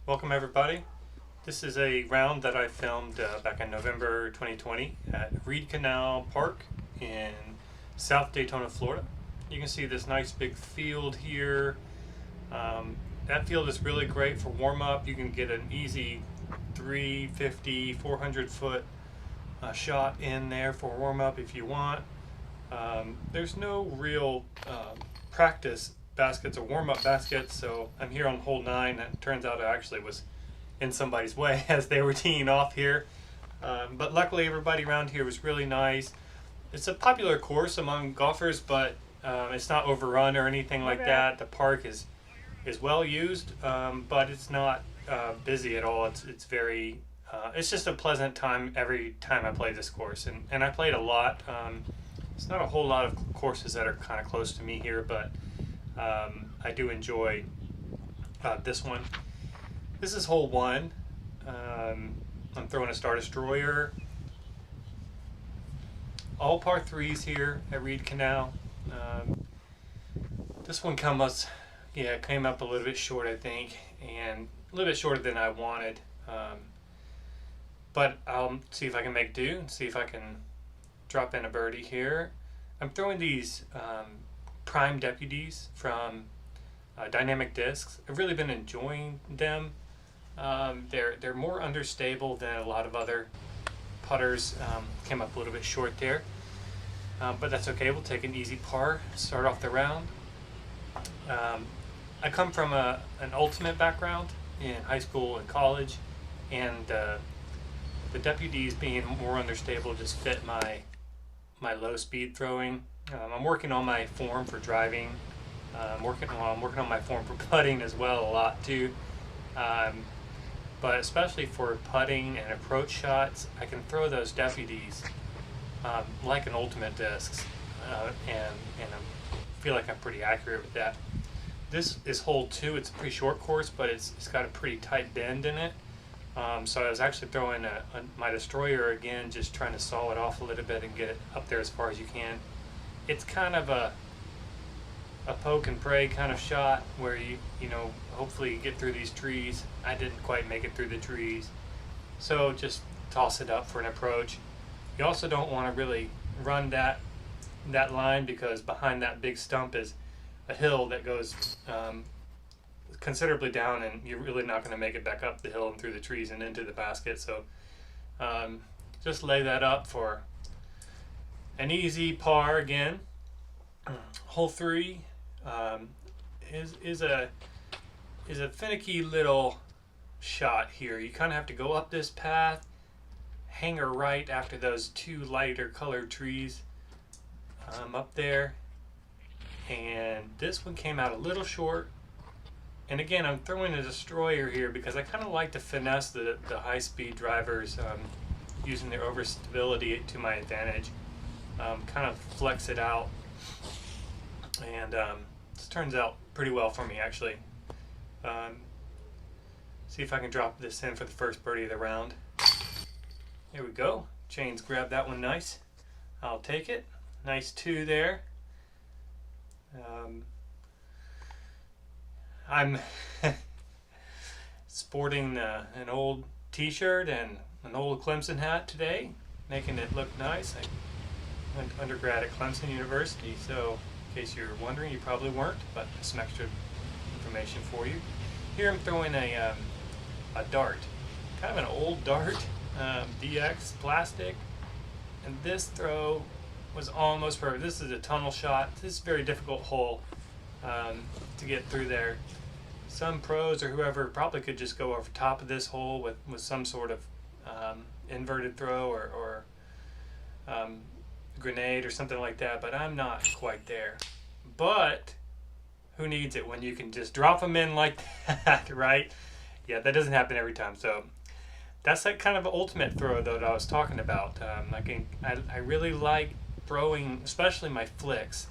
Welcome everybody. This is a round that I filmed back in November 2020 at Reed Canal Park in South Daytona, Florida. You can see this nice big field here. That field is really great for warm-up. You can get an easy 350, 400 foot shot in there for warm-up if you want. There's no real practice baskets or warm-up baskets, so I'm here on hole 9, and it turns out I actually was in somebody's way as they were teeing off here. But luckily everybody around here was really nice. It's a popular course among golfers, but it's not overrun or anything like that. The park is well used, but it's not busy at all. It's very it's just a pleasant time every time I play this course, and I played a lot. It's not a whole lot of courses that are kind of close to me here, but I do enjoy this one. This is hole 1. I'm throwing a Star Destroyer. All par 3s here at Reed Canal. This one came up a little bit short, I think, and a little bit shorter than I wanted. But I'll see if I can make do and see if I can drop in a birdie here. I'm throwing these prime deputies from Dynamic Discs. I've really been enjoying them. They're more understable than a lot of other putters. Came up a little bit short there, but that's okay. We'll take an easy par, start off the round. I come from an ultimate background in high school and college, and the deputies being more understable just fit my low speed throwing. I'm working on my form for driving. I'm working on my form for putting as well a lot too. But especially for putting and approach shots, I can throw those deputies like an ultimate discs, and I feel like I'm pretty accurate with that. This is hole 2. It's a pretty short course, but it's got a pretty tight bend in it. So I was actually throwing my Destroyer again, just trying to saw it off a little bit and get it up there as far as you can. It's kind of a poke and pray kind of shot where you know, hopefully you get through these trees. I didn't quite make it through the trees, so just toss it up for an approach. You also don't want to really run that line, because behind that big stump is a hill that goes considerably down, and you're really not going to make it back up the hill and through the trees and into the basket. So just lay that up for an easy par again. Hole 3 is a finicky little shot here. You kind of have to go up this path, hang a right after those 2 lighter colored trees up there, and this one came out a little short. And again, I'm throwing a Destroyer here because I kind of like to finesse the high-speed drivers, using their overstability to my advantage, kind of flex it out, and this turns out pretty well for me actually. See if I can drop this in for the first birdie of the round. Here we go. Chains grabbed that one nice. I'll take it. Nice 2 there. I'm sporting an old t-shirt and an old Clemson hat today, making it look nice. I went undergrad at Clemson University, so in case you're wondering, you probably weren't, but some extra information for you. Here I'm throwing a dart, kind of an old dart, DX plastic, and this throw was almost perfect. This is a tunnel shot. This is a very difficult hole to get through there. Some pros or whoever probably could just go over top of this hole with some sort of inverted throw or grenade or something like that, but I'm not quite there. But who needs it when you can just drop them in like that, right? Yeah, that doesn't happen every time. So that's that kind of ultimate throw though that I was talking about. I really like throwing, especially my flicks.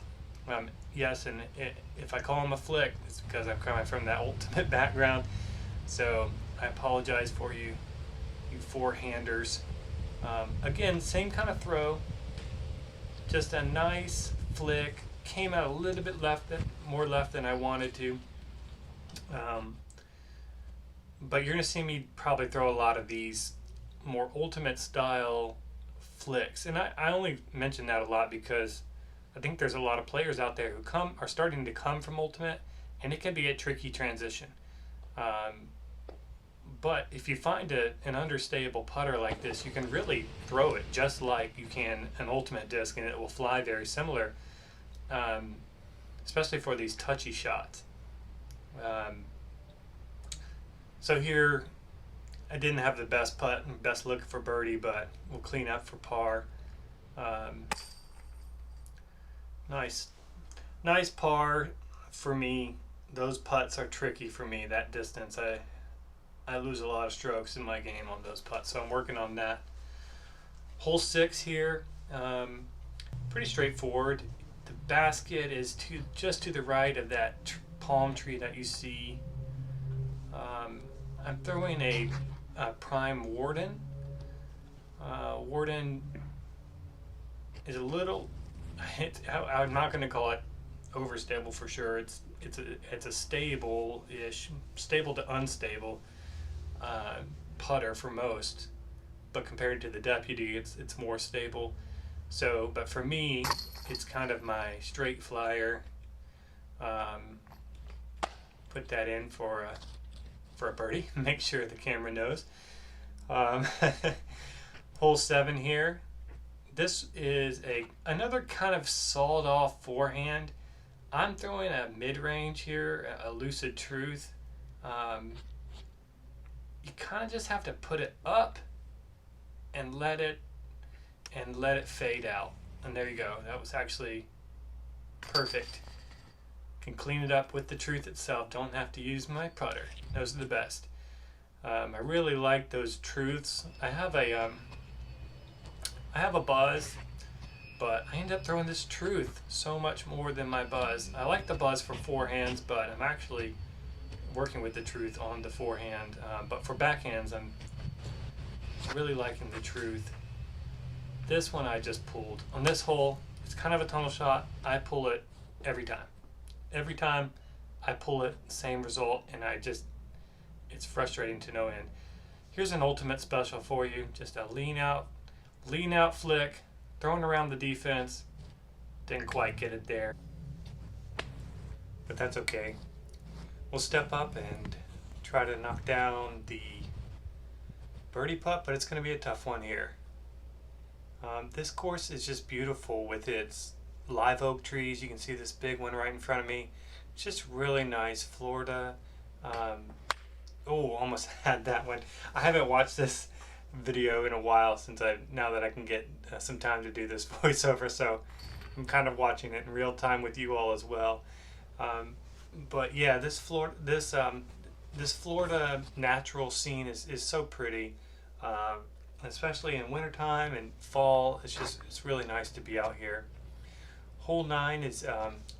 Yes, and if I call them a flick, it's because I'm coming from that ultimate background. So I apologize for you four-handers. Again, same kind of throw, just a nice flick. Came out a little bit more left than I wanted to. but you're going to see me probably throw a lot of these more ultimate style flicks. And I only mention that a lot because I think there's a lot of players out there who are starting to come from ultimate, and it can be a tricky transition. But if you find an understable putter like this, you can really throw it just like you can an ultimate disc, and it will fly very similar, especially for these touchy shots. So here, I didn't have the best putt and best look for birdie, but we'll clean up for par. Nice par for me. Those putts are tricky for me. That distance, I lose a lot of strokes in my game on those putts, so I'm working on that. Hole 6 here, pretty straightforward. The basket is just to the right of that palm tree that you see. I'm throwing a prime Warden. Warden is a little. I'm not going to call it overstable for sure. It's a stable-ish, stable to unstable putter for most, but compared to the Deputy, it's more stable. So, but for me, it's kind of my straight flyer. Put that in for a birdie. Make sure the camera knows. Hole 7 here. This is another kind of sawed off forehand. I'm throwing a mid-range here, a Lucid Truth. You kind of just have to put it up and let it fade out. And there you go. That was actually perfect. Can clean it up with the Truth itself. Don't have to use my putter. Those are the best. I really like those Truths. I have a Buzz, but I end up throwing this Truth so much more than my Buzz. I like the Buzz for forehands, but I'm actually working with the Truth on the forehand. But for backhands, I'm really liking the Truth. This one I just pulled. On this hole, it's kind of a tunnel shot. I pull it every time. Every time I pull it, same result, and it's frustrating to no end. Here's an ultimate special for you. Just a lean out flick, throwing around the defense. Didn't quite get it there, but that's okay. We'll step up and try to knock down the birdie putt, but it's going to be a tough one here. This course is just beautiful with its live oak trees. You can see this big one right in front of me. It's just really nice. Florida. Almost had that one. I haven't watched this video in a while now that I can get some time to do this voiceover, so I'm kind of watching it in real time with you all as well. But yeah, this Florida natural scene is so pretty, especially in wintertime and fall. It's really nice to be out here. Hole 9 is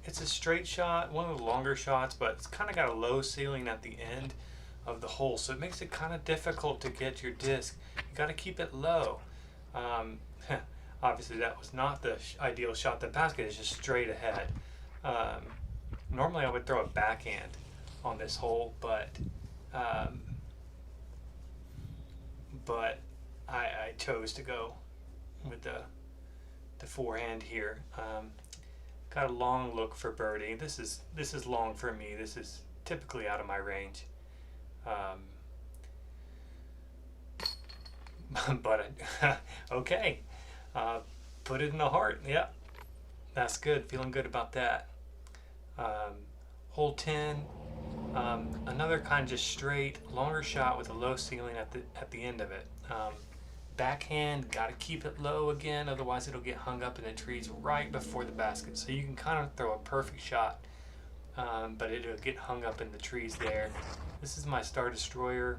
it's a straight shot, one of the longer shots, but it's kind of got a low ceiling at the end of the hole, so it makes it kind of difficult to get your disc. You got to keep it low. Obviously that was not the ideal shot. The basket is just straight ahead. Normally I would throw a backhand on this hole, but I chose to go with the forehand here. Got a long look for birdie. This is long for me. This is typically out of my range. But okay, put it in the heart. Yeah, that's good. Feeling good about that. Hole 10, another kind of just straight, longer shot with a low ceiling at the end of it. Backhand, got to keep it low again, otherwise it'll get hung up in the trees right before the basket. So you can kind of throw a perfect shot, but it'll get hung up in the trees there. This is my Star Destroyer.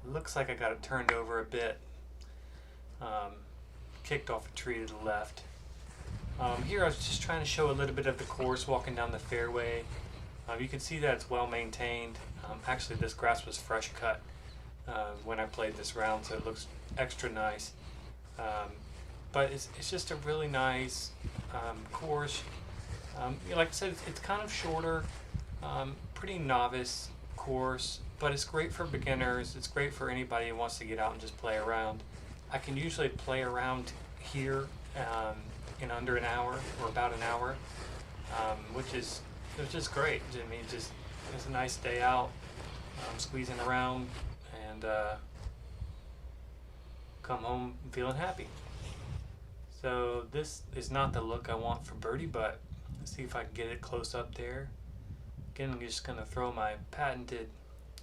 Looks like I got it turned over a bit. Kicked off a tree to the left. Here I was just trying to show a little bit of the course walking down the fairway. You can see that it's well maintained. Actually, this grass was fresh cut when I played this round, so it looks extra nice. But it's just a really nice course. Like I said, it's kind of shorter, pretty novice course, but it's great for beginners. It's great for anybody who wants to get out and just play around. I can usually play around here in under an hour or about an hour, which is great. I mean, just it's a nice day out, squeezing around, and come home feeling happy. So this is not the look I want for birdie, but let's see if I can get it close up there. Again, I'm just going to throw my patented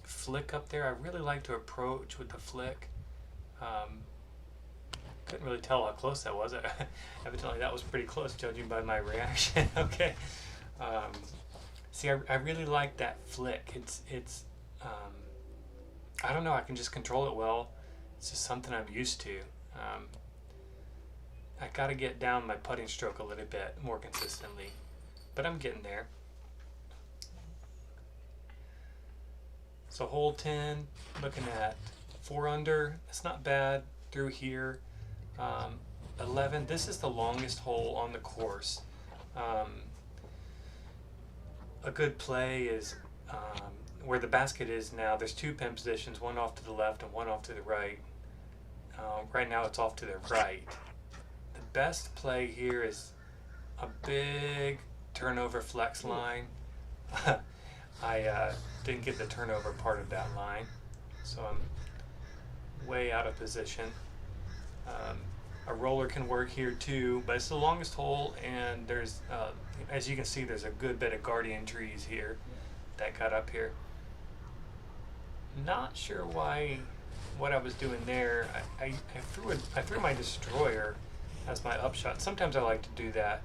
flick up there. I really like to approach with the flick. Couldn't really tell how close that was. Evidently that was pretty close judging by my reaction. Okay. See, I really like that flick. It's I don't know, I can just control it well. It's just something I'm used to. I got to get down my putting stroke a little bit more consistently, but I'm getting there. So hole 10, looking at 4 under. It's not bad through here. 11, this is the longest hole on the course. A good play is where the basket is now. There's 2 pin positions, one off to the left and one off to the right. Right now it's off to the right. The best play here is a big turnover flex line. I didn't get the turnover part of that line, so I'm way out of position. A roller can work here too, but it's the longest hole, and there's, as you can see, there's a good bit of guardian trees here that got up here. Not sure what I was doing there. I threw my destroyer as my upshot. Sometimes I like to do that,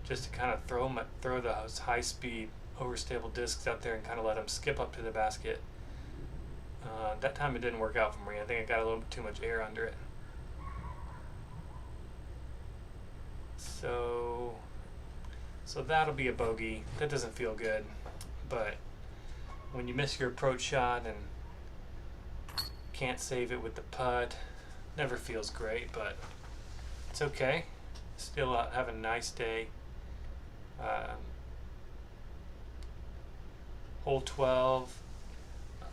just to kind of throw those high speed overstable discs up there and kind of let them skip up to the basket. That time it didn't work out for me. I think I got a little bit too much air under it. So that'll be a bogey. That doesn't feel good, but when you miss your approach shot and can't save it with the putt, never feels great, but it's okay. Still have a nice day. Hole 12.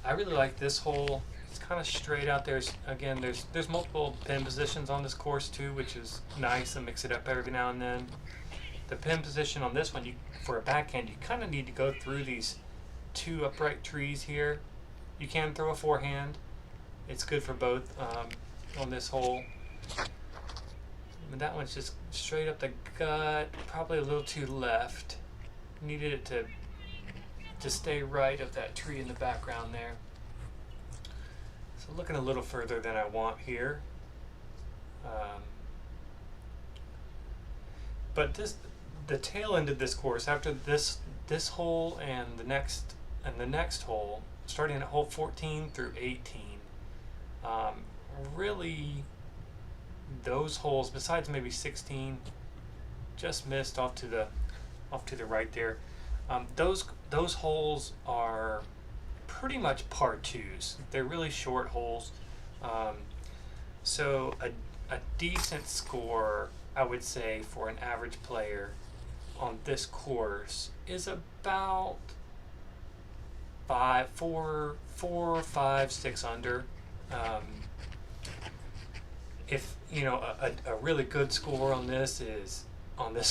I really like this hole. It's kind of straight out there. Again, there's multiple pin positions on this course too, which is nice and mix it up every now and then. The pin position on this one, for a backhand, you kind of need to go through these 2 upright trees here. You can throw a forehand. It's good for both on this hole. But that one's just straight up the gut, probably a little too left. Needed it to stay right of that tree in the background there. So looking a little further than I want here. But the tail end of this course, after this hole and the next hole, starting at hole 14 through 18, really those holes, besides maybe 16, just missed off to the right there. Those holes are pretty much par 2s. They're really short holes. So a decent score, I would say, for an average player on this course is about 4, 5, 6 under. If you know, a really good score on this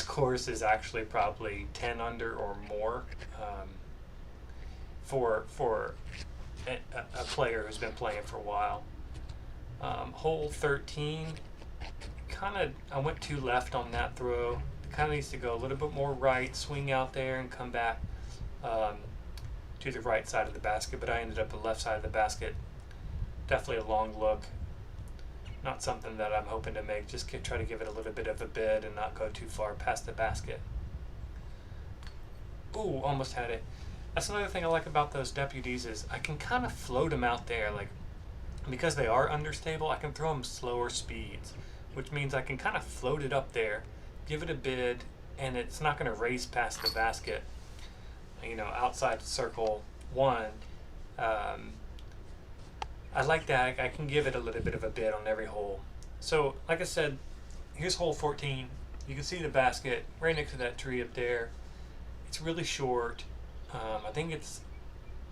course is actually probably 10 under or more, for a player who's been playing for a while. Hole 13, I went too left on that throw. Kind of needs to go a little bit more right, swing out there and come back to the right side of the basket, but I ended up the left side of the basket. Definitely a long look. Not something that I'm hoping to make. Just try to give it a little bit of a bid and not go too far past the basket. Ooh, almost had it. That's another thing I like about those deputies is I can kind of float them out there. Like, because they are understable, I can throw them slower speeds, which means I can kind of float it up there, give it a bid, and it's not going to race past the basket, you know, outside circle 1. I like that. I can give it a little bit of a bid on every hole. So, like I said, here's hole 14. You can see the basket right next to that tree up there. It's really short. I think it's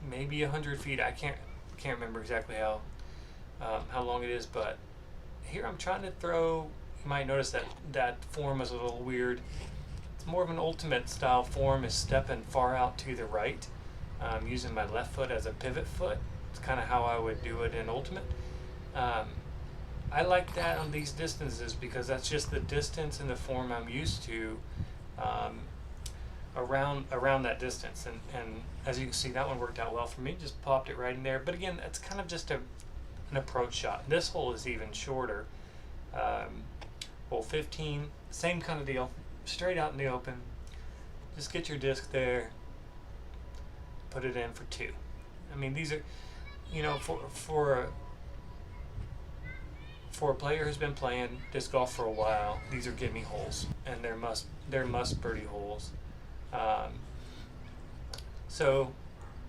maybe 100 feet. I can't remember exactly how long it is, but here I'm trying to throw. You might notice that form is a little weird. It's more of an ultimate style form, is stepping far out to the right, using my left foot as a pivot foot. It's kind of how I would do it in ultimate. I like that on these distances because that's just the distance and the form I'm used to around that distance. And as you can see, that one worked out well for me. Just popped it right in there. But again, it's kind of just an approach shot. This hole is even shorter. Hole 15, same kind of deal. Straight out in the open. Just get your disc there. Put it in for 2. I mean, these are, for a player who's been playing disc golf for a while, these are gimme holes, and they're must birdie holes. So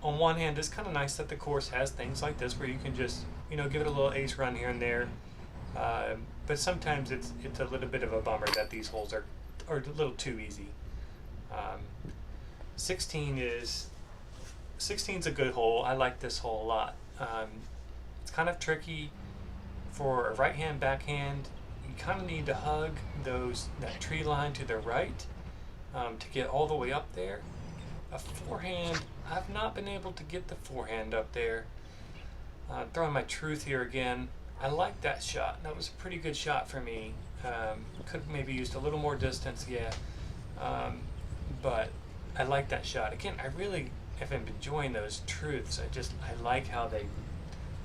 on one hand, it's kind of nice that the course has things like this where you can just give it a little ace run here and there. But sometimes it's a little bit of a bummer that these holes are a little too easy. 16's a good hole. I like this hole a lot. It's kind of tricky for a right hand backhand. You kind of need to hug that tree line to the right to get all the way up there. A forehand, I've not been able to get the forehand up there. Throwing my truth here again. I like that shot. That was a pretty good shot for me. Could have maybe used a little more distance, yeah. But I like that shot. Again, I really have been enjoying those truths. I like how they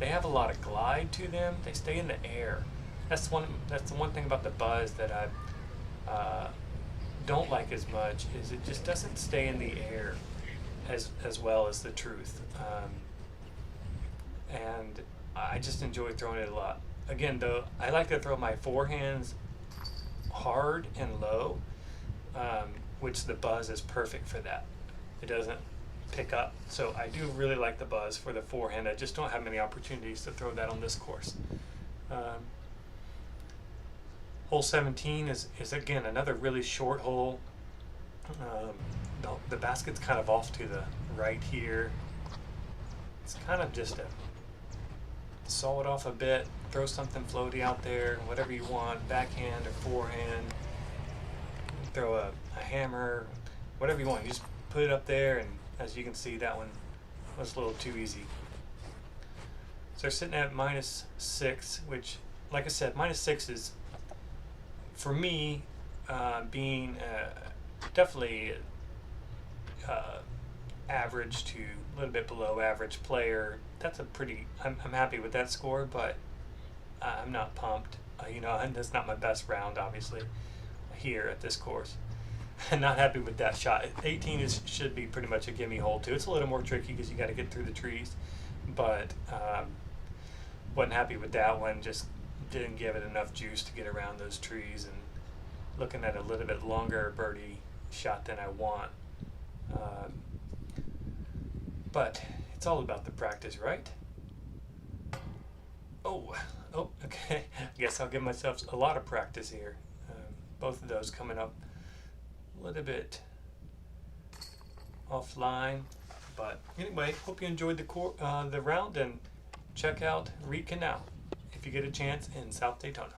have a lot of glide to them. They stay in the air. That's the one thing about the Buzz that I don't like as much, is it just doesn't stay in the air as well as the truth. And I just enjoy throwing it a lot. Again, though, I like to throw my forehands hard and low, which the Buzz is perfect for that. It doesn't pick up. So I do really like the Buzz for the forehand. I just don't have many opportunities to throw that on this course. Hole 17 is again another really short hole. The basket's kind of off to the right here. It's kind of just a saw it off a bit, throw something floaty out there, whatever you want, backhand or forehand, throw a hammer, whatever you want. You just put it up there, and as you can see, that one was a little too easy. So they're sitting at -6, which, like I said, -6 is, for me, being definitely average to a little bit below average player. That's I'm happy with that score, but I'm not pumped. And that's not my best round, obviously, here at this course. I'm not happy with that shot. 18 should be pretty much a gimme hole too. It's a little more tricky because you got to get through the trees, but wasn't happy with that one. Just didn't give it enough juice to get around those trees, and looking at a little bit longer birdie shot than I want. But it's all about the practice, right? Oh, okay. I guess I'll give myself a lot of practice here. Both of those coming up a little bit offline. But anyway, hope you enjoyed the round, and check out Reed Canal if you get a chance in South Daytona.